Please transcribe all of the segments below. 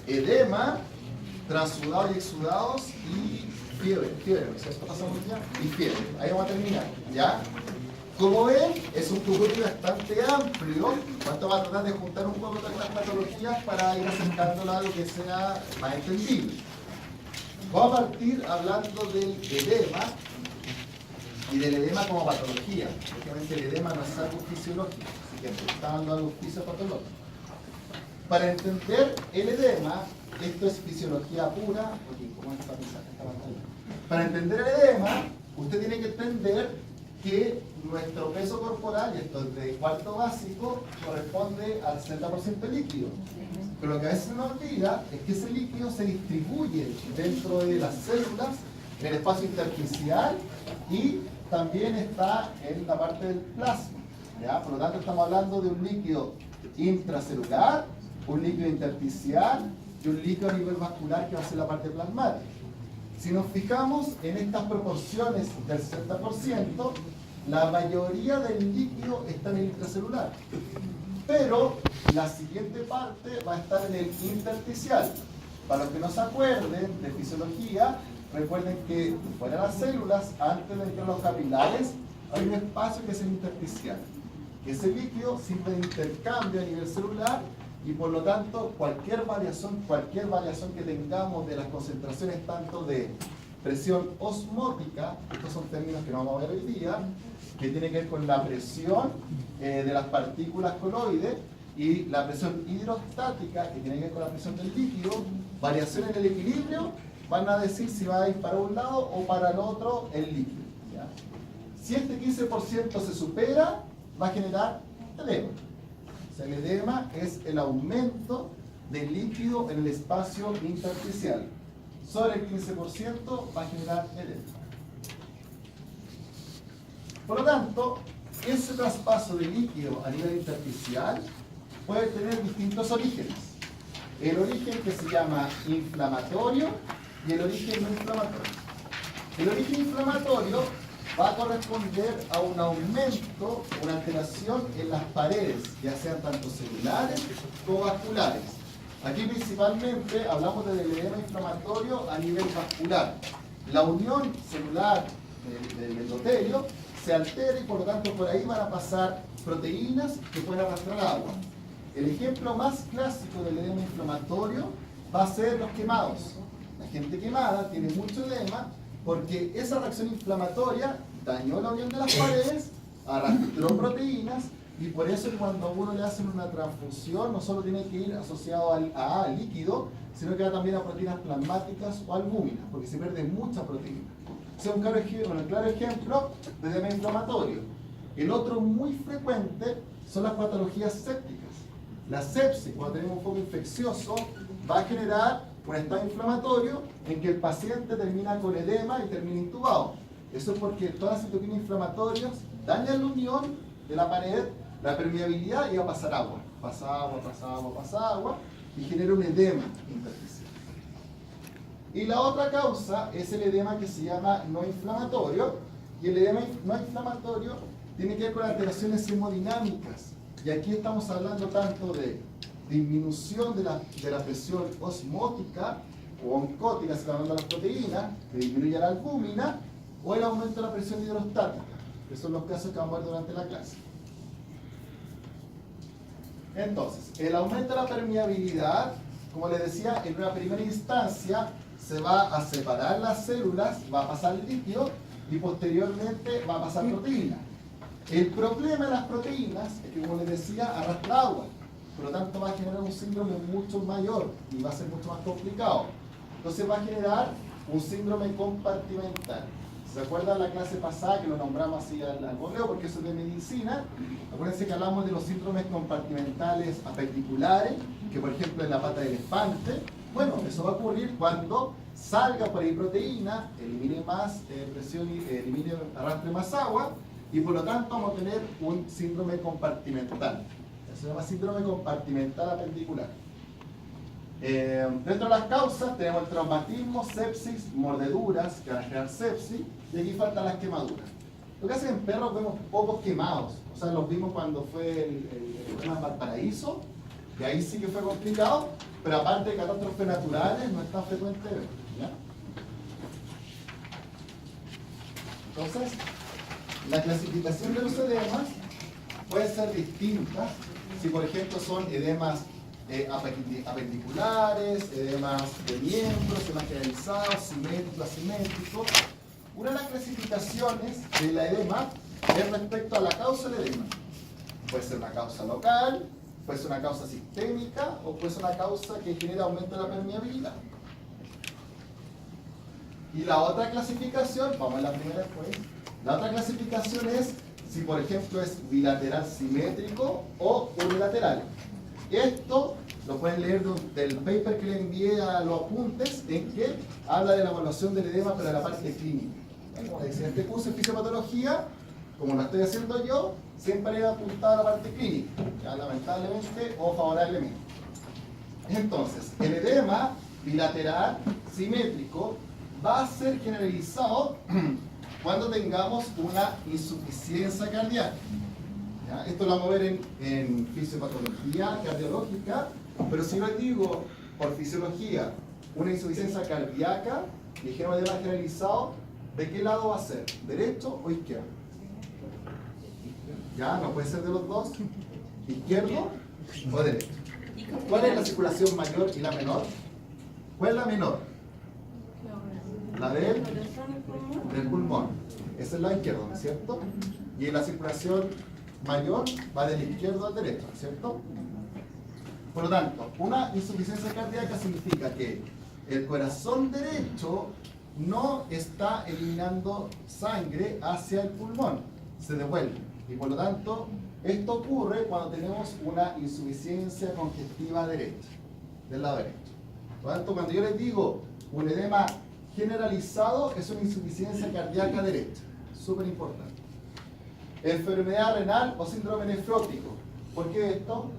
edema, transudados y exudados y fiebre, ¿cierto? Pasamos ya, y fiebre. Ahí vamos a terminar, ¿ya? Como ven, es un tutorial bastante amplio. Cuanto va a tratar de juntar un poco todas estas patologías para ir acercándola a algo que sea más entendible. Vamos a partir hablando del edema y del edema como patología. Obviamente el edema no es algo fisiológico, así que está dando algo fisiopatológico. Para entender el edema, esto es fisiología pura. ¿Cómo está esta pantalla? Para entender el edema, usted tiene que entender que nuestro peso corporal, y esto es de cuarto básico, corresponde al 60% líquido. Pero lo que a veces se nos olvida es que ese líquido se distribuye dentro de las células, en el espacio intersticial y también está en la parte del plasma, ¿ya? Por lo tanto, estamos hablando de un líquido intracelular, un líquido intersticial y un líquido a nivel vascular que va a ser la parte plasmática. Si nos fijamos en estas proporciones del 60%, la mayoría del líquido está en el intracelular. Pero la siguiente parte va a estar en el intersticial. Para los que no se acuerden de fisiología, recuerden que fuera de las células, antes de entrar a los capilares, hay un espacio que es el intersticial. Ese líquido sirve de intercambio a nivel celular y por lo tanto cualquier variación que tengamos de las concentraciones tanto de presión osmótica, estos son términos que no vamos a ver hoy día, que tiene que ver con la presión de las partículas coloides y la presión hidrostática, que tiene que ver con la presión del líquido, variación en el equilibrio, van a decir si va a ir para un lado o para el otro el líquido, ¿ya? Si este 15% se supera, va a generar edema. O sea, el edema es el aumento del líquido en el espacio intersticial. Sobre el 15% va a generar edema. Por lo tanto, ese traspaso de líquido a nivel intersticial puede tener distintos orígenes. El origen que se llama inflamatorio y el origen no inflamatorio. El origen inflamatorio va a corresponder a un aumento, una alteración en las paredes, ya sean tanto celulares como vasculares. Aquí principalmente hablamos del edema inflamatorio a nivel vascular. La unión celular del endotelio se altera y por lo tanto por ahí van a pasar proteínas que pueden arrastrar agua. El ejemplo más clásico del edema inflamatorio va a ser los quemados. La gente quemada tiene mucho edema porque esa reacción inflamatoria dañó la unión de las paredes, arrastró proteínas y por eso cuando a uno le hacen una transfusión no solo tiene que ir asociado al líquido, sino que va también a proteínas plasmáticas o albúminas, porque se pierde mucha proteína. Ese es un claro ejemplo de edema inflamatorio. El otro muy frecuente son las patologías sépticas. La sepsis, cuando tenemos un foco infeccioso, va a generar un estado inflamatorio en que el paciente termina con edema y termina intubado. Eso es porque todas las citoquinas inflamatorias dañan la unión de la pared, la permeabilidad y va a pasar agua. Pasa agua y genera un edema intersticial. Y la otra causa es el edema que se llama no inflamatorio. Y el edema no inflamatorio tiene que ver con alteraciones hemodinámicas. Y aquí estamos hablando tanto de disminución de la presión osmótica o oncótica, se está hablando de las proteínas, que disminuye la albúmina, o el aumento de la presión hidrostática, que son los casos que vamos a ver durante la clase. Entonces, el aumento de la permeabilidad, como les decía, en una primera instancia se va a separar las células, va a pasar líquido y posteriormente va a pasar proteína. El problema de las proteínas es que, como les decía, arrastra agua. Por lo tanto, va a generar un síndrome mucho mayor y va a ser mucho más complicado. Entonces va a generar un síndrome compartimental. ¿Se acuerdan la clase pasada que lo nombramos así al voleo porque eso es de medicina? Acuérdense que hablamos de los síndromes compartimentales apendiculares, que por ejemplo en la pata de elefante. Bueno, eso va a ocurrir cuando salga por ahí proteína, elimine más presión y arrastre más agua, y por lo tanto vamos a tener un síndrome compartimental. Se llama síndrome compartimental apendicular. Dentro de las causas tenemos el traumatismo, sepsis, mordeduras que van a generar sepsis, y aquí faltan las quemaduras. Lo que hacen en perros vemos pocos quemados, o sea, los vimos cuando fue el tema de Valparaíso, que ahí sí que fue complicado, pero aparte de catástrofes naturales, no es tan frecuente ver, ¿ya? Entonces, la clasificación de los edemas puede ser distinta si, por ejemplo, son edemas apendiculares, edemas de miembros, edemas generalizados, simétricos, asimétricos. Una de las clasificaciones de la edema es respecto a la causa del edema. Puede ser una causa local, puede ser una causa sistémica o puede ser una causa que genera aumento de la permeabilidad. Y la otra clasificación, vamos a la primera después, la otra clasificación es si por ejemplo es bilateral simétrico o unilateral. Esto lo pueden leer del paper que le envié a los apuntes, en que habla de la evaluación del edema pero de la parte clínica. En este curso de fisiopatología, como lo estoy haciendo yo, siempre he apuntado a la parte clínica, ya, lamentablemente o favorablemente. Entonces, el edema bilateral simétrico va a ser generalizado cuando tengamos una insuficiencia cardíaca. ¿Ya? Esto lo vamos a ver en fisiopatología cardiológica, pero si yo les digo por fisiología una insuficiencia cardíaca, dijimos edema generalizado, ¿de qué lado va a ser? ¿Derecho o izquierdo? ¿Ya? No puede ser de los dos. ¿Izquierdo o derecho? ¿Cuál es la circulación mayor y la menor? ¿Cuál es la menor? La del pulmón. Esa es la izquierda, ¿no es cierto? Y la circulación mayor va del izquierdo al derecho, ¿no es cierto? Por lo tanto, una insuficiencia cardíaca significa que el corazón derecho no está eliminando sangre hacia el pulmón, se devuelve. Y por lo tanto, esto ocurre cuando tenemos una insuficiencia congestiva derecha, del lado derecho. Por lo tanto, cuando yo les digo un edema generalizado, es una insuficiencia cardíaca derecha. Súper importante. Enfermedad renal o síndrome nefrótico. ¿Por qué esto?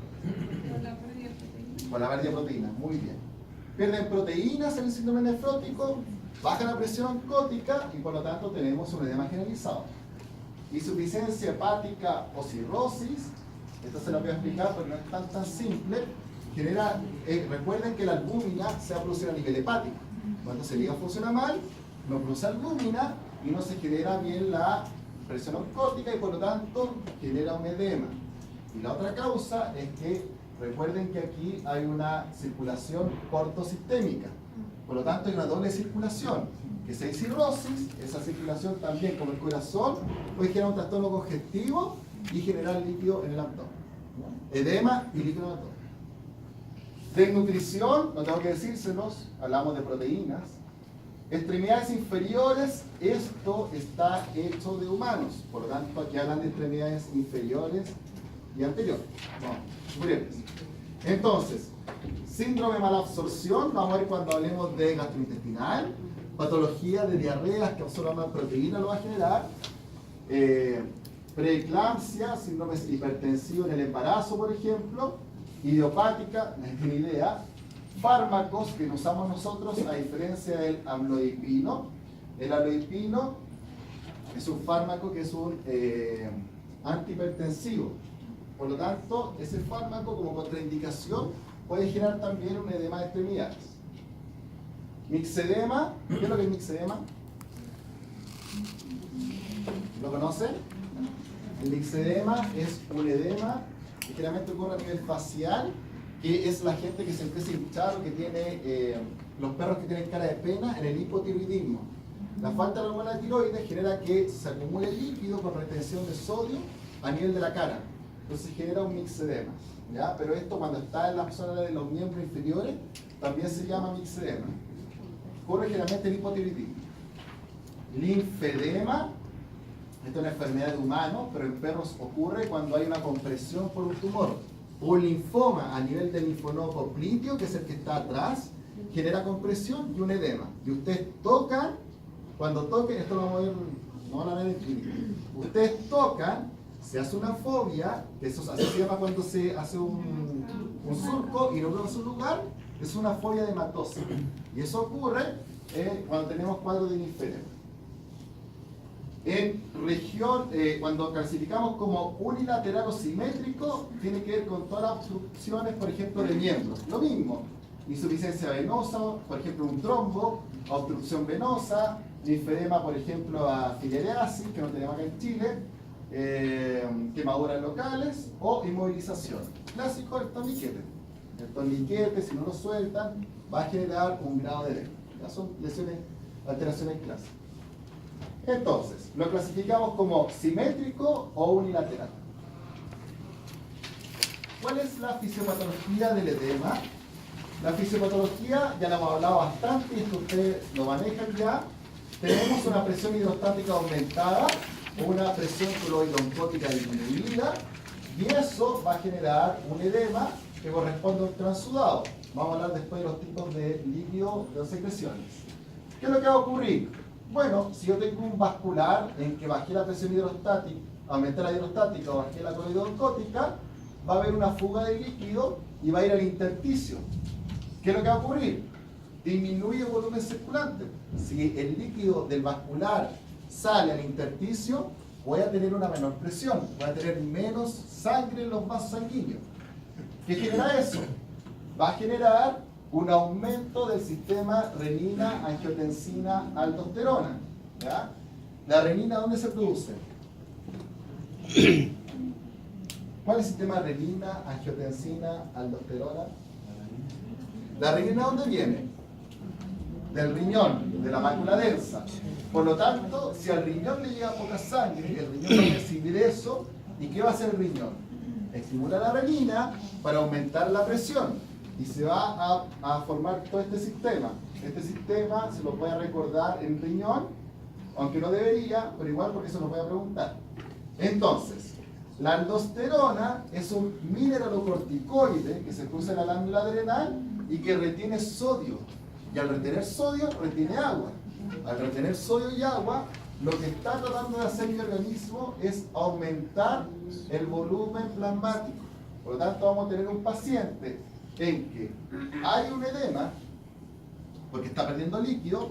Por la pérdida de proteínas. Muy bien. Pierden proteínas en el síndrome nefrótico, baja la presión oncótica y por lo tanto tenemos un edema generalizado. Insuficiencia hepática o cirrosis, esto se lo voy a explicar, pero no es tan simple. Genera, recuerden que la albúmina se va a producir a nivel hepático. Cuando el hígado funciona mal, no produce albúmina y no se genera bien la presión oncótica y por lo tanto genera un edema. Y la otra causa es que recuerden que aquí hay una circulación portosistémica. Por lo tanto hay una doble circulación. Que si hay cirrosis, esa circulación también, como el corazón, puede generar un trastorno congestivo y generar líquido en el abdomen. Edema y líquido en el abdomen. Desnutrición, no tengo que decírselos, hablamos de proteínas. Extremidades inferiores, esto está hecho de humanos. Por lo tanto, aquí hablan de extremidades inferiores y anteriores. No, superiores. Entonces, síndrome de malabsorción, vamos a ver cuando hablemos de gastrointestinal. Patología de diarreas que absorban una proteína lo va a generar. Preeclampsia, síndrome hipertensivo en el embarazo, por ejemplo. Idiopática, no tiene idea. Fármacos que usamos nosotros a diferencia del amlodipino. El amlodipino es un fármaco que es un antihipertensivo. Por lo tanto, ese fármaco como contraindicación puede generar también un edema de extremidades. Mixedema, ¿qué es lo que es mixedema? ¿Lo conocen? El mixedema es un edema que generalmente ocurre a nivel facial, que es la gente que se empieza a hinchar o que tiene, los perros que tienen cara de pena en el hipotiroidismo. La falta de hormona de tiroides genera que se acumule líquido con retención de sodio a nivel de la cara. Entonces genera un mixedema, ¿ya? Pero esto cuando está en la zona de los miembros inferiores también se llama mixedema. Ocurre generalmente en hipotiroidismo. Linfedema, esta es una enfermedad de humanos, pero en perros ocurre cuando hay una compresión por un tumor. O linfoma a nivel del linfonodo popliteo, que es el que está atrás, genera compresión y un edema. Y ustedes tocan, cuando toquen, esto lo vamos a ver, no van a ver en clínica. Ustedes tocan, se hace una fobia, que eso así se llama cuando se hace un surco y no vemos su lugar, es una fobia de hematosa. Y eso ocurre cuando tenemos cuadros de linfedema. En región, cuando clasificamos como unilateral o simétrico, tiene que ver con todas las obstrucciones, por ejemplo, de miembros. Lo mismo, insuficiencia venosa, por ejemplo un trombo, obstrucción venosa, linfedema, por ejemplo a filariasis, que no tenemos acá en Chile, quemaduras locales o inmovilización. Clásico el torniquete. El torniquete, si no lo sueltan, va a generar un grado de edema. Ya son lesiones, alteraciones clásicas. Entonces, lo clasificamos como simétrico o unilateral. ¿Cuál es la fisiopatología del edema? La fisiopatología ya la hemos hablado bastante y esto ustedes lo manejan ya. Tenemos una presión hidrostática aumentada o una presión cloidooncótica disminuida y eso va a generar un edema que corresponde a un transudado. Vamos a hablar después de los tipos de líquido de secreciones. ¿Qué es lo que va a ocurrir? Bueno, si yo tengo un vascular en que bajé la presión hidrostática, aumenté la hidrostática o bajé la cloidooncótica, va a haber una fuga de líquido y va a ir al intersticio. ¿Qué es lo que va a ocurrir? Disminuye el volumen circulante. Si el líquido del vascular sale al intersticio, voy a tener una menor presión, voy a tener menos sangre en los vasos sanguíneos. ¿Qué genera eso? Va a generar un aumento del sistema renina, angiotensina, aldosterona. ¿Ya? ¿La renina dónde se produce? ¿Cuál es el sistema renina, angiotensina, aldosterona? ¿La renina dónde viene? Del riñón, de la mácula densa. Por lo tanto, si al riñón le llega poca sangre, el riñón va a recibir eso. ¿Y qué va a hacer el riñón? Estimula la renina para aumentar la presión. Y se va a formar todo este sistema. Este sistema se lo puede recordar en riñón, aunque no debería, pero igual porque se lo voy a preguntar. Entonces, la aldosterona es un mineralocorticoide que se produce en la glándula adrenal y que retiene sodio. Y al retener sodio, retiene agua. Al retener sodio y agua, lo que está tratando de hacer mi organismo es aumentar el volumen plasmático. Por lo tanto, vamos a tener un paciente en que hay un edema, porque está perdiendo líquido,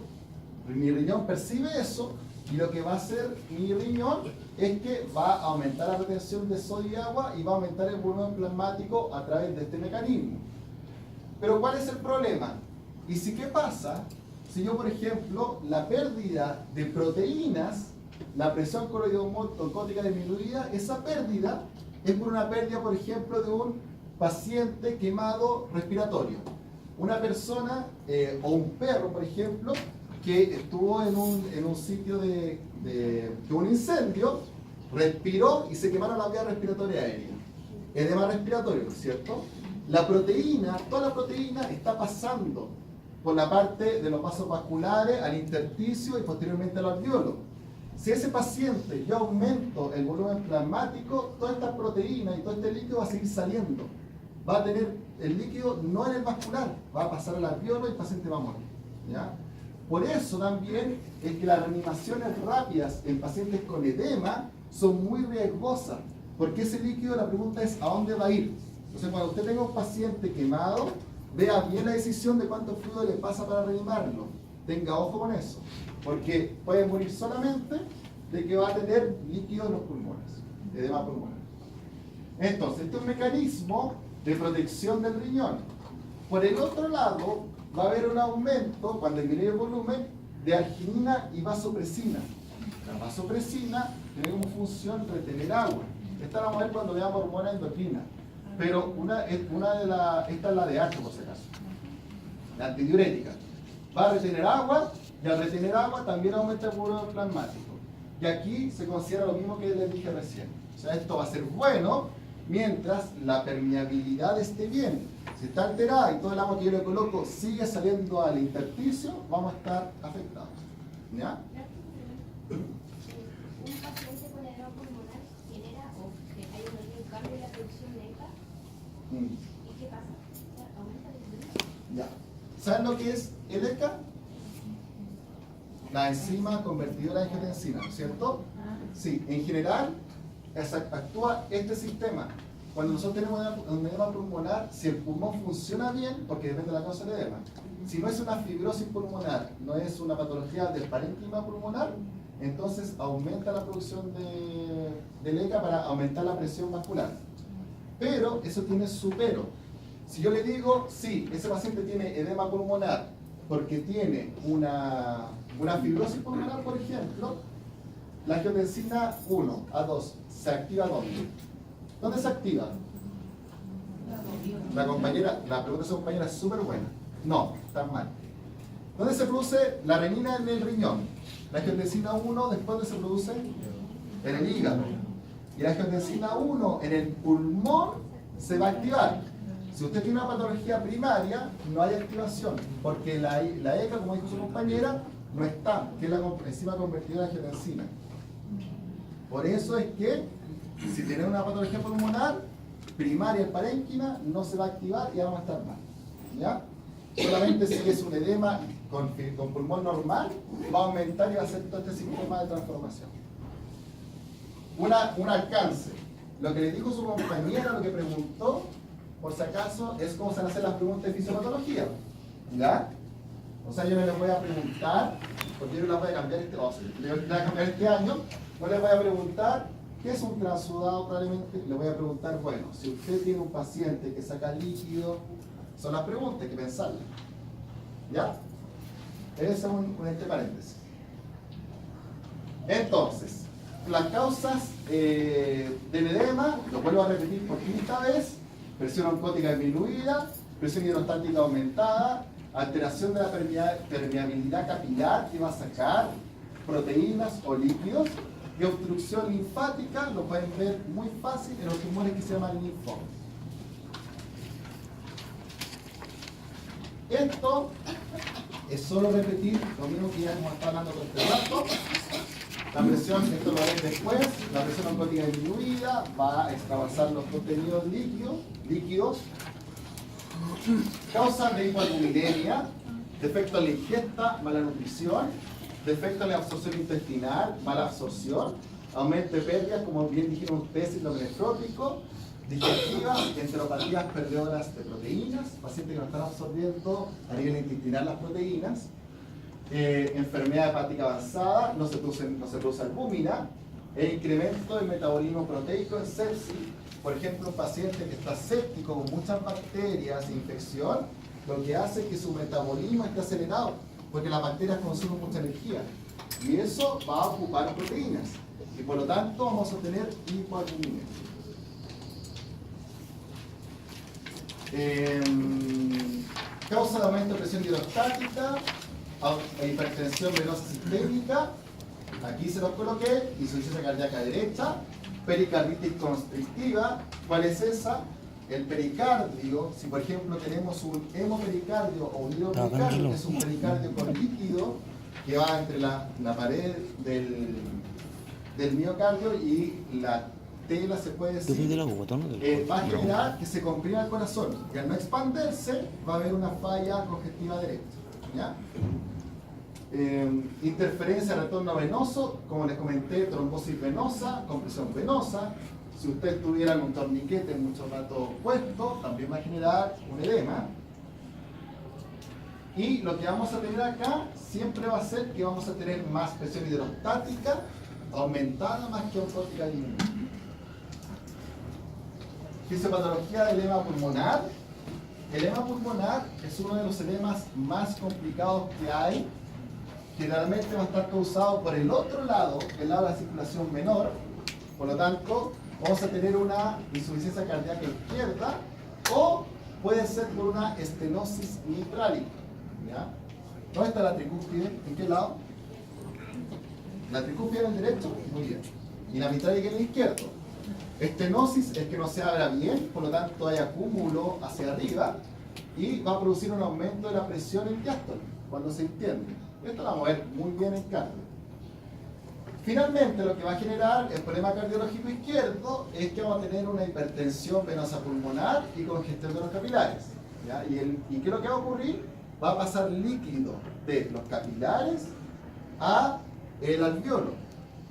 mi riñón percibe eso, y lo que va a hacer mi riñón es que va a aumentar la retención de sodio y agua y va a aumentar el volumen plasmático a través de este mecanismo. Pero ¿cuál es el problema? ¿Y si qué pasa si yo, por ejemplo, la pérdida de proteínas, la presión cloidooncótica disminuida, esa pérdida es por una pérdida, por ejemplo, de un paciente quemado respiratorio? Una persona o un perro, por ejemplo, que estuvo en un sitio de un incendio, respiró y se quemaron la vía respiratoria aérea. Edema respiratorio, ¿no es cierto? La proteína, toda la proteína está pasando por la parte de los vasos vasculares al intersticio y posteriormente al alveolo. Si ese paciente yo aumento el volumen plasmático, toda esta proteína y todo este líquido va a seguir saliendo. Va a tener el líquido no en el vascular, va a pasar al alveolo y el paciente va a morir. ¿Ya? Por eso también es que las reanimaciones rápidas en pacientes con edema son muy riesgosas, porque ese líquido, la pregunta es ¿a dónde va a ir? Entonces, cuando usted tenga un paciente quemado, vea bien la decisión de cuánto fluido le pasa para reanimarlo. Tenga ojo con eso, porque puede morir solamente de que va a tener líquido en los pulmones, edema pulmonar. Entonces, este es un mecanismo de protección del riñón. Por el otro lado, va a haber un aumento, cuando disminuye el volumen, de arginina y vasopresina. La vasopresina tiene como función retener agua. Esta la vamos a ver cuando veamos hormona endocrina. Pero esta es la de H, por si acaso. La antidiurética. Va a retener agua y al retener agua también aumenta el volumen plasmático. Y aquí se considera lo mismo que les dije recién. O sea, esto va a ser bueno mientras la permeabilidad esté bien. Si está alterada y todo el agua que yo le coloco sigue saliendo al intersticio, vamos a estar afectados. ¿Ya? Un paciente con edema pulmonar genera o que hay un cambio en la producción de ECA. ¿Y qué pasa? ¿Aumenta el volumen? Ya. ¿Saben lo que es el ECA? La enzima convertidora de angiotensina, ¿cierto? Sí, en general actúa este sistema. Cuando nosotros tenemos un edema pulmonar, si el pulmón funciona bien, porque depende de la causa del edema, si no es una fibrosis pulmonar, no es una patología del parénquima pulmonar, entonces aumenta la producción del ECA para aumentar la presión vascular. Pero eso tiene su pero. Si yo le digo, sí, ese paciente tiene edema pulmonar porque tiene una fibrosis pulmonar, por ejemplo, la angiotensina 1 a 2 se activa ¿dónde? ¿Dónde se activa? La pregunta de su compañera es súper buena. No, está mal. ¿Dónde se produce la renina en el riñón? La angiotensina 1, ¿después dónde se produce? En el hígado. Y la angiotensina 1 en el pulmón se va a activar. Si usted tiene una patología primaria, no hay activación, porque la ECA, como dijo su compañera, no está, que es la enzima convertida en angiotensina. Por eso es que, si tiene una patología pulmonar primaria, el parénquima, no se va a activar y vamos a estar mal. ¿Ya? Solamente si es un edema con pulmón normal, va a aumentar y va a hacer todo este sistema de transformación. Un alcance. Lo que le dijo su compañera, lo que preguntó, por si acaso, es cómo se van a hacer las preguntas de fisiopatología. ¿Ya? O sea, yo no les voy a preguntar, porque yo las voy a cambiar este año, no les voy a preguntar qué es un transudado probablemente, le voy a preguntar, bueno, si usted tiene un paciente que saca líquido, son las preguntas, hay que pensarlas. ¿Ya? Ese es un entre paréntesis. Entonces, las causas del edema, lo vuelvo a repetir por quinta vez: presión oncótica disminuida, presión hidrostática aumentada, alteración de la permeabilidad capilar que va a sacar proteínas o líquidos, y obstrucción linfática, lo pueden ver muy fácil en los tumores que se llaman linfomas. Esto es solo repetir lo mismo que ya hemos estado hablando todo este rato. La presión, esto lo haré después, la presión oncótica disminuida va a extravasar los contenidos líquidos. Causas de hipoalbuminemia, defecto en la ingesta, mala nutrición, defecto en la absorción intestinal, mala absorción, aumento de pérdidas, como bien dijeron ustedes, síndrome nefrótico, digestivas, enteropatías perdedoras de proteínas, pacientes que no están absorbiendo a nivel intestinal las proteínas, enfermedad hepática avanzada, no se produce albúmina, e incremento del metabolismo proteico en sepsis. Por ejemplo, un paciente que está séptico con muchas bacterias e infección, lo que hace es que su metabolismo esté acelerado, porque las bacterias consumen mucha energía, y eso va a ocupar proteínas, y por lo tanto vamos a tener hipoalbuminemia. Causa de aumento de presión hidrostática, hipertensión venosa sistémica, aquí se los coloqué, insuficiencia cardíaca derecha, pericarditis constrictiva. ¿Cuál es esa? El pericardio, si por ejemplo tenemos un hemopericardio o un hidropericardio, que es un pericardio con líquido que va entre la pared del miocardio y la tela, se puede decir, va a generar que se comprima el corazón, y al no expandirse va a haber una falla congestiva derecha. ¿Ya? Interferencia de retorno venoso, como les comenté, trombosis venosa, compresión venosa. Si usted tuviera un torniquete mucho rato puesto, también va a generar un edema. Y lo que vamos a tener acá siempre va a ser que vamos a tener más presión hidrostática aumentada más que oncótica disminuida. Fisiopatología del edema pulmonar. El edema pulmonar es uno de los edemas más complicados que hay. Generalmente va a estar causado por el otro lado, el lado de la circulación menor. Por lo tanto, vamos a tener una insuficiencia cardíaca izquierda, o puede ser por una estenosis mitrálica. ¿Ya? ¿Dónde está la tricúspide? ¿En qué lado? La tricúspide en el derecho, muy bien. Y la mitrálica en el izquierdo. Estenosis es que no se abra bien, por lo tanto hay acúmulo hacia arriba, y va a producir un aumento de la presión en diástole, cuando se entiende. Esto lo vamos a ver muy bien en cardio. Finalmente, lo que va a generar el problema cardiológico izquierdo es que vamos a tener una hipertensión venosa pulmonar y congestión de los capilares. ¿Ya? ¿Y qué es lo que va a ocurrir? Va a pasar líquido de los capilares a el alveolo.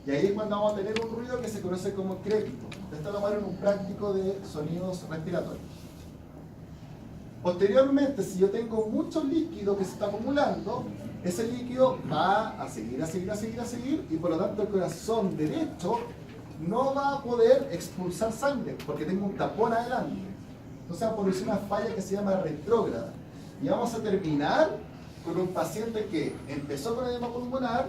Y ahí es cuando vamos a tener un ruido que se conoce como crépito. Esto lo vamos a ver en un práctico de sonidos respiratorios. Posteriormente, si yo tengo mucho líquido que se está acumulando, ese líquido va a seguir, y por lo tanto el corazón derecho no va a poder expulsar sangre, porque tengo un tapón adelante. Entonces vamos a producir una falla que se llama retrógrada. Y vamos a terminar con un paciente que empezó con edema pulmonar,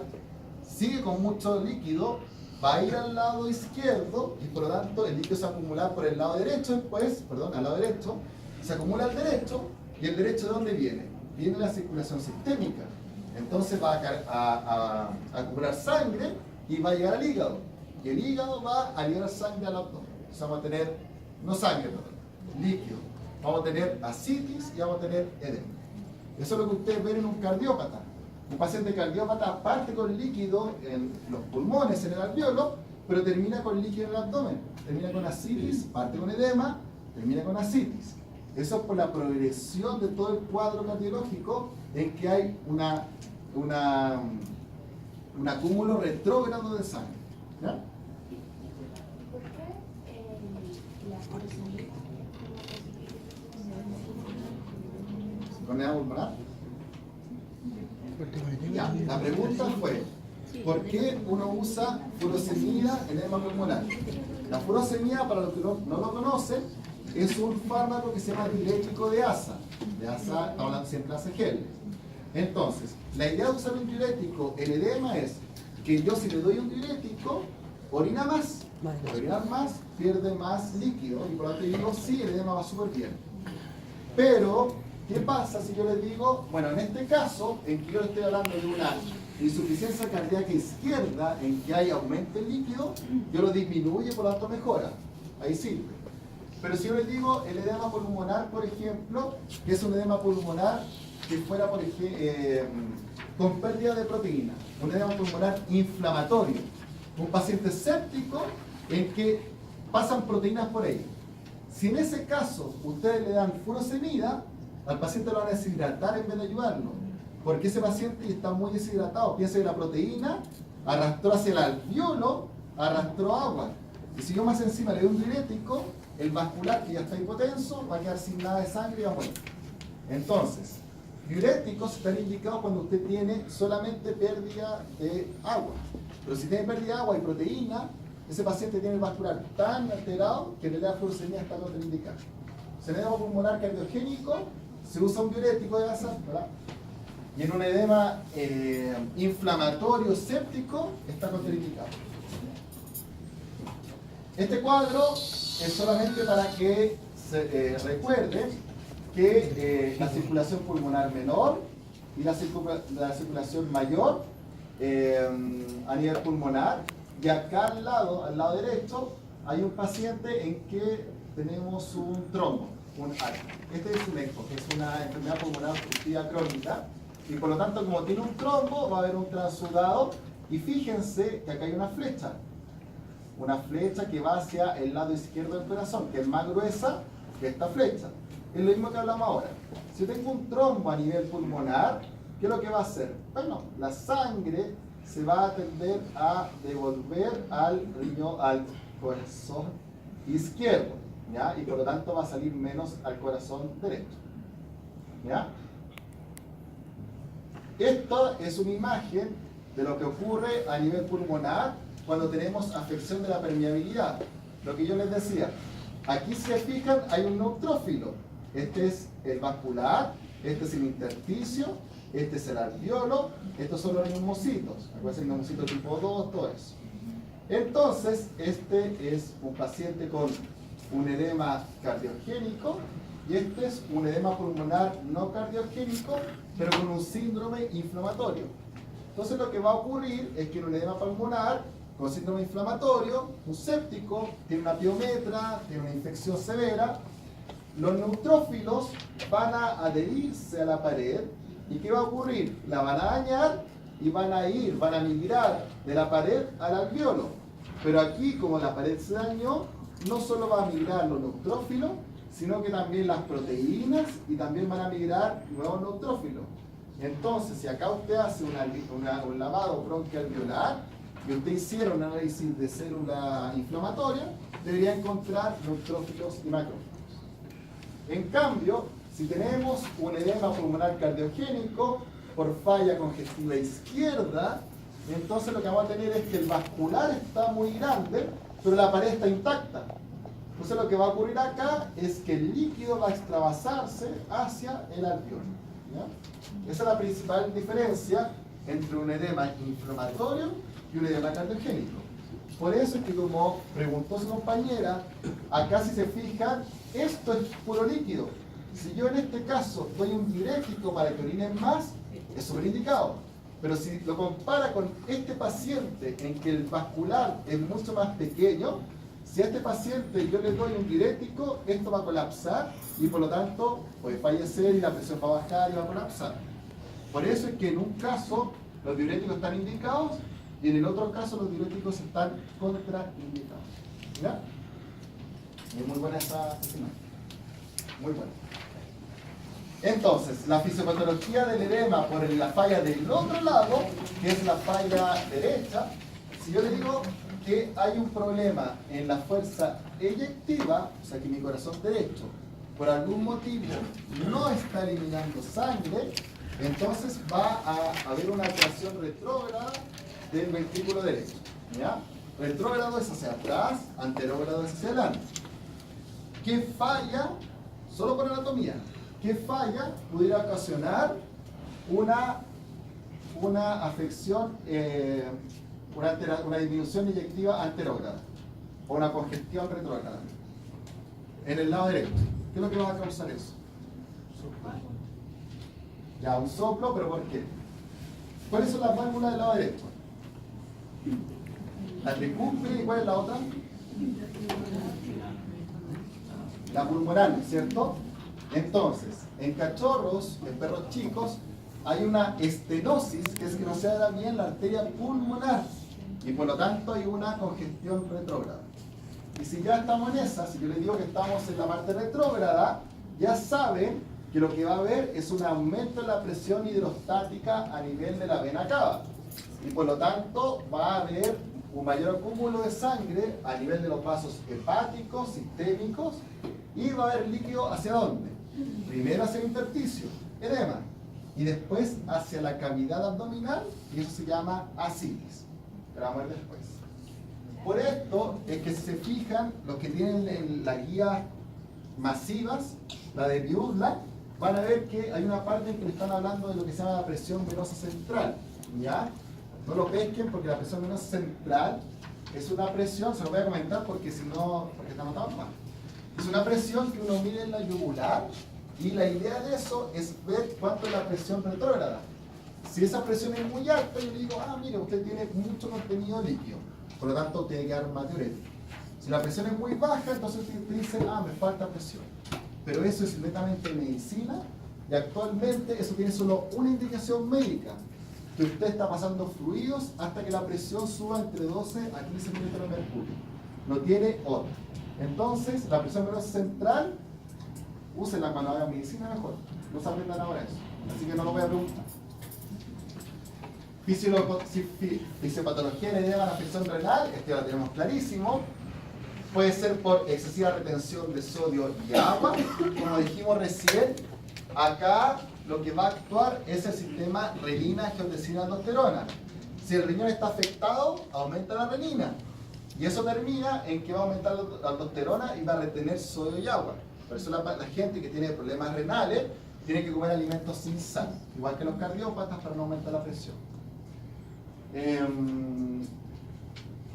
sigue con mucho líquido, va a ir al lado izquierdo y por lo tanto el líquido se va a acumular por el lado derecho después, perdón, al lado derecho, se acumula al derecho y el derecho ¿de dónde viene? Viene la circulación sistémica. Entonces va a acumular sangre y va a llegar al hígado. Y el hígado va a liberar sangre al abdomen. Entonces vamos a tener, no sangre, perdón, líquido. Vamos a tener ascitis y vamos a tener edema. Eso es lo que ustedes ven en un cardiópata. Un paciente cardiópata parte con líquido en los pulmones, en el alveolo, pero termina con líquido en el abdomen. Termina con ascitis, parte con edema, termina con ascitis. Eso es por la progresión de todo el cuadro cardiológico en que hay un acúmulo retrógrado de sangre. ¿Ya? ¿Por qué la furosemida ¿Con edema pulmonar? Ya, la pregunta fue, ¿por qué uno usa furosemida en edema pulmonar? La furosemida, para los que no lo conocen, es un fármaco que se llama diurético de asa. De asa, estamos hablando siempre de asa gel. Entonces, la idea de usar un diurético en edema es que yo si le doy un diurético, orina más. Al orinar más, pierde más líquido y por lo tanto digo, sí, el edema va súper bien. Pero, ¿qué pasa si yo les digo, bueno, en este caso, en que yo les estoy hablando de una insuficiencia cardíaca izquierda, en que hay aumento en líquido, yo lo disminuyo y por lo tanto mejora. Ahí sirve. Pero si yo les digo el edema pulmonar, por ejemplo, que es un edema pulmonar que fuera, por ejemplo, con pérdida de proteína, un edema pulmonar inflamatorio, un paciente séptico en que pasan proteínas por ahí. Si en ese caso ustedes le dan furosemida, al paciente lo van a deshidratar en vez de ayudarlo, porque ese paciente está muy deshidratado. Piensa que la proteína arrastró hacia el alveolo, arrastró agua. Y si yo más encima le doy un diurético, el vascular, que ya está hipotenso, va a quedar sin nada de sangre y va a morir. Entonces, diuréticos están indicados cuando usted tiene solamente pérdida de agua. Pero si tiene pérdida de agua y proteína, ese paciente tiene el vascular tan alterado que en realidad la furosemida está contraindicada. Si en edema pulmonar cardiogénico se usa un diurético de asa, ¿verdad? Y en un edema inflamatorio séptico está contraindicado. Este cuadro es solamente para que se recuerde que la circulación pulmonar menor y la circulación mayor a nivel pulmonar, y acá al lado derecho, hay un paciente en que tenemos un trombo, un ARC. Este es un ECMO, que es una enfermedad pulmonar obstructiva crónica, y por lo tanto, como tiene un trombo, va a haber un transudado, y fíjense que acá hay una flecha que va hacia el lado izquierdo del corazón, que es más gruesa que esta flecha. Es lo mismo que hablamos ahora. Si tengo un trombo a nivel pulmonar, ¿qué es lo que va a hacer? Bueno, la sangre se va a tender a devolver al corazón izquierdo, ¿ya? Y por lo tanto va a salir menos al corazón derecho, ¿ya? Esto es una imagen de lo que ocurre a nivel pulmonar cuando tenemos afección de la permeabilidad. Lo que yo les decía, aquí si se fijan hay un neutrófilo. Este es el vascular, este es el intersticio, este es el alveolo, estos son los neumocitos. Acuérdense, el neumocito tipo 2, todo eso. Entonces, este es un paciente con un edema cardiogénico y este es un edema pulmonar no cardiogénico, pero con un síndrome inflamatorio. Entonces, lo que va a ocurrir es que en un edema pulmonar con síndrome inflamatorio, un séptico, tiene una piometra, tiene una infección severa, los neutrófilos van a adherirse a la pared y ¿qué va a ocurrir? La van a dañar y van a migrar de la pared al alveolo. Pero aquí, como la pared se dañó, no solo va a migrar los neutrófilos, sino que también las proteínas y también van a migrar nuevos neutrófilos. Entonces, si acá usted hace un lavado bronquialveolar y usted hiciera un análisis de célula inflamatoria, debería encontrar neutrófilos y macrófagos. En cambio, si tenemos un edema pulmonar cardiogénico por falla congestiva izquierda, entonces lo que vamos a tener es que el vascular está muy grande, pero la pared está intacta. Entonces lo que va a ocurrir acá es que el líquido va a extravasarse hacia el alveolo, ¿ya? Esa es la principal diferencia entre un edema inflamatorio y un edema cardiogénico. Por eso es que, como preguntó su compañera, acá si se fijan, esto es puro líquido. Si yo en este caso doy un diurético para que orinen más, es súper indicado. Pero si lo compara con este paciente en que el vascular es mucho más pequeño, si a este paciente yo le doy un diurético, esto va a colapsar y por lo tanto puede fallecer y la presión va a bajar y va a colapsar. Por eso es que en un caso los diuréticos están indicados y en el otro caso los diuréticos están contraindicados. ¿Ya? Es muy buena esa imagen. Muy buena. Entonces, la fisiopatología del edema por la falla del otro lado, que es la falla derecha, si yo le digo que hay un problema en la fuerza eyectiva, o sea que mi corazón derecho, por algún motivo no está eliminando sangre, entonces va a haber una actuación retrógrada del ventrículo derecho. ¿Ya? Retrógrado es hacia atrás, anterógrado es hacia adelante. ¿Qué falla? Solo por anatomía. ¿Qué falla pudiera ocasionar una afección, una disminución eyectiva anterógrada o una congestión retrógrada en el lado derecho? ¿Qué es lo que va a causar eso? Ya, un soplo, pero ¿por qué? ¿Cuáles son las válvulas del lado derecho? La tricúspide, ¿y cuál es la otra? La pulmonar, ¿cierto? Entonces, en cachorros, en perros chicos, hay una estenosis, que es que no se da bien la arteria pulmonar, y por lo tanto hay una congestión retrógrada. Y si ya estamos en esa, si yo les digo que estamos en la parte retrógrada, ya saben que lo que va a haber es un aumento en la presión hidrostática a nivel de la vena cava. Y por lo tanto va a haber un mayor acúmulo de sangre a nivel de los vasos hepáticos, sistémicos, y va a haber líquido ¿hacia dónde? Primero hacia el intersticio, edema, y después hacia la cavidad abdominal, y eso se llama ascitis. Pero vamos a ver después. Por esto es que si se fijan, los que tienen las guías masivas, la de Biurla, van a ver que hay una parte en que le están hablando de lo que se llama la presión venosa central. ¿Ya? No lo pesquen porque la presión venosa central es una presión, se lo voy a comentar porque si no, porque está anotado mal. Es una presión que uno mide en la yugular y la idea de eso es ver cuánto es la presión retrógrada. Si esa presión es muy alta, yo le digo, mire, usted tiene mucho contenido líquido, por lo tanto tiene que dar más diurético. Si la presión es muy baja, entonces usted dice, me falta presión. Pero eso es netamente medicina y actualmente eso tiene solo una indicación médica, que usted está pasando fluidos hasta que la presión suba entre 12 a 15 milímetros de mercurio. No tiene otra. Entonces, la presión venosa central, usen la cuando hagan medicina mejor. No se aprendan ahora eso. Así que no lo voy a preguntar. Fisiopatología le lleva a la afección renal, esto ya lo tenemos clarísimo. Puede ser por excesiva retención de sodio y agua. Como dijimos recién, acá lo que va a actuar es el sistema renina, angiotensina, aldosterona. Si el riñón está afectado, aumenta la renina. Y eso termina en que va a aumentar la aldosterona y va a retener sodio y agua. Por eso la gente que tiene problemas renales tiene que comer alimentos sin sal, igual que los cardiópatas, para no aumentar la presión.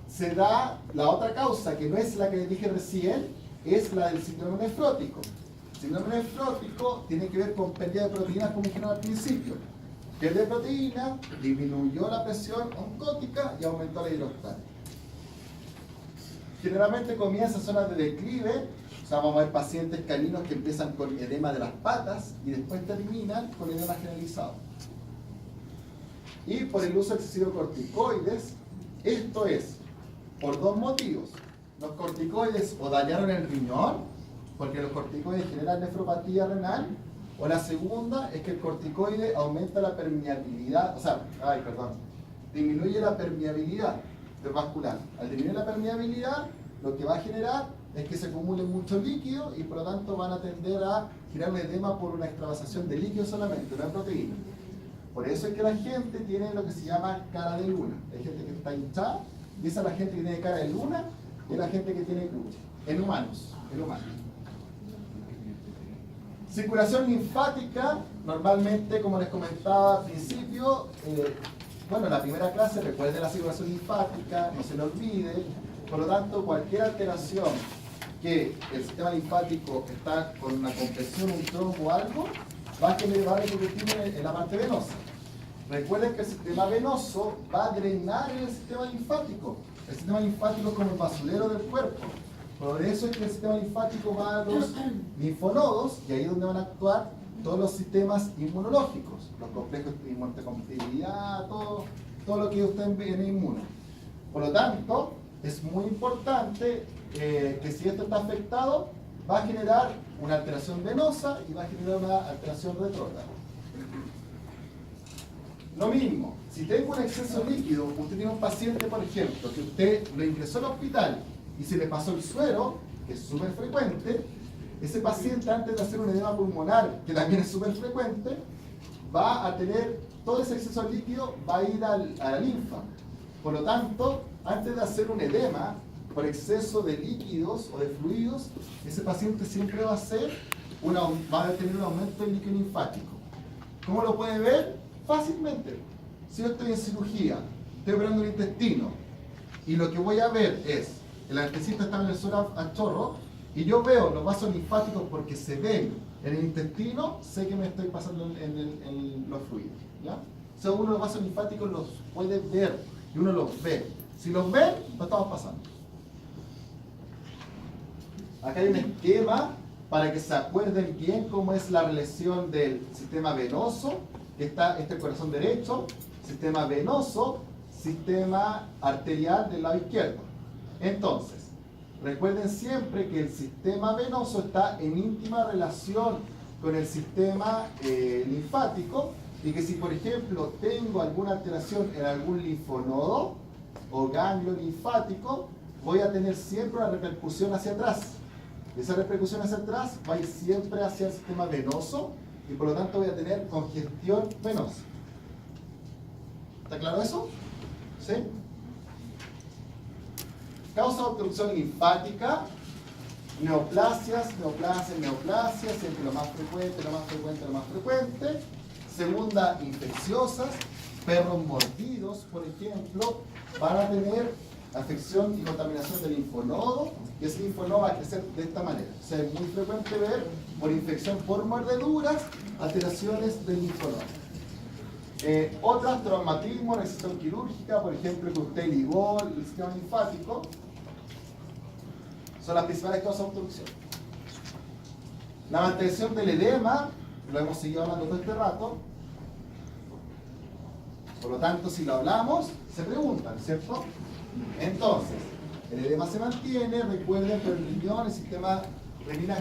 Se da la otra causa, que no es la que les dije recién, es la del síndrome nefrótico. El síndrome nefrótico tiene que ver con pérdida de proteínas, como dijeron al principio. Pérdida de proteína, disminuyó la presión oncótica y aumentó la hidrostática. Generalmente comienza en zonas de declive, o sea, vamos a ver pacientes caninos que empiezan con edema de las patas y después terminan con edema generalizado. Y por el uso excesivo de corticoides, esto es por dos motivos. Los corticoides o dañaron el riñón, porque los corticoides generan nefropatía renal, o la segunda es que el corticoide aumenta la permeabilidad, disminuye la permeabilidad vascular. Al disminuir la permeabilidad, lo que va a generar es que se acumule mucho líquido y por lo tanto van a tender a generar un edema por una extravasación de líquido solamente, no de proteína. Por eso es que la gente tiene lo que se llama cara de luna. Hay gente que está hinchada, y esa es la gente que tiene cara de luna y la gente que tiene glúteo. en humanos, en humanos. Circulación linfática, normalmente, como les comentaba al principio, bueno, en la primera clase recuerden la circulación linfática, no se lo olvide. Por lo tanto, cualquier alteración que el sistema linfático está con una compresión, un trombo o algo, va a repercutir en la parte venosa. Recuerden que el sistema venoso va a drenar el sistema linfático. El sistema linfático es como el basurero del cuerpo. Por eso es que el sistema linfático va a los linfonodos, y ahí es donde van a actuar todos los sistemas inmunológicos, los complejos de inmunocompatibilidad, todo lo que ustedes ven en inmuno. Por lo tanto, es muy importante que si esto está afectado, va a generar una alteración venosa y va a generar una alteración retrógrada. Lo mismo, si tengo un exceso líquido, usted tiene un paciente, por ejemplo, que usted lo ingresó al hospital y se le pasó el suero, que es súper frecuente, ese paciente, antes de hacer un edema pulmonar, que también es súper frecuente, va a tener todo ese exceso líquido, va a ir a la linfa. Por lo tanto, antes de hacer un edema por exceso de líquidos o de fluidos, ese paciente siempre va a tener un aumento del líquido linfático. ¿Cómo lo puede ver? Fácilmente. Si yo estoy en cirugía, estoy operando el intestino, y lo que voy a ver es, el anestesista está en el suero a chorro, y yo veo los vasos linfáticos porque se ven en el intestino, sé que me estoy pasando en los fluidos, ¿ya? O sea, uno los vasos linfáticos los puede ver, y uno los ve. Si los ven, lo estamos pasando. Acá hay un esquema para que se acuerden bien cómo es la relación del sistema venoso, que está el corazón derecho, sistema venoso, sistema arterial del lado izquierdo. Entonces, recuerden siempre que el sistema venoso está en íntima relación con el sistema linfático, y que si, por ejemplo, tengo alguna alteración en algún linfonodo o ganglio linfático, voy a tener siempre una repercusión hacia atrás. Esa repercusión hacia atrás va a ir siempre hacia el sistema venoso, y por lo tanto voy a tener congestión venosa. ¿Está claro eso? ¿Sí? Causa de obstrucción linfática: neoplasias, siempre lo más frecuente. Segunda, infecciosas. Perros mordidos, por ejemplo, van a tener afección y contaminación del linfonodo, y ese linfonodo va a crecer de esta manera. O sea, es muy frecuente ver por infección por mordeduras alteraciones del linfonodo. Otras, traumatismo, resección quirúrgica, por ejemplo, que usted ligó el sistema linfático, son las principales causas de obstrucción. La mantención del edema, lo hemos seguido hablando todo este rato. Por lo tanto, si lo hablamos, se preguntan, ¿cierto? Entonces, el edema se mantiene, recuerden que el riñón, el sistema renina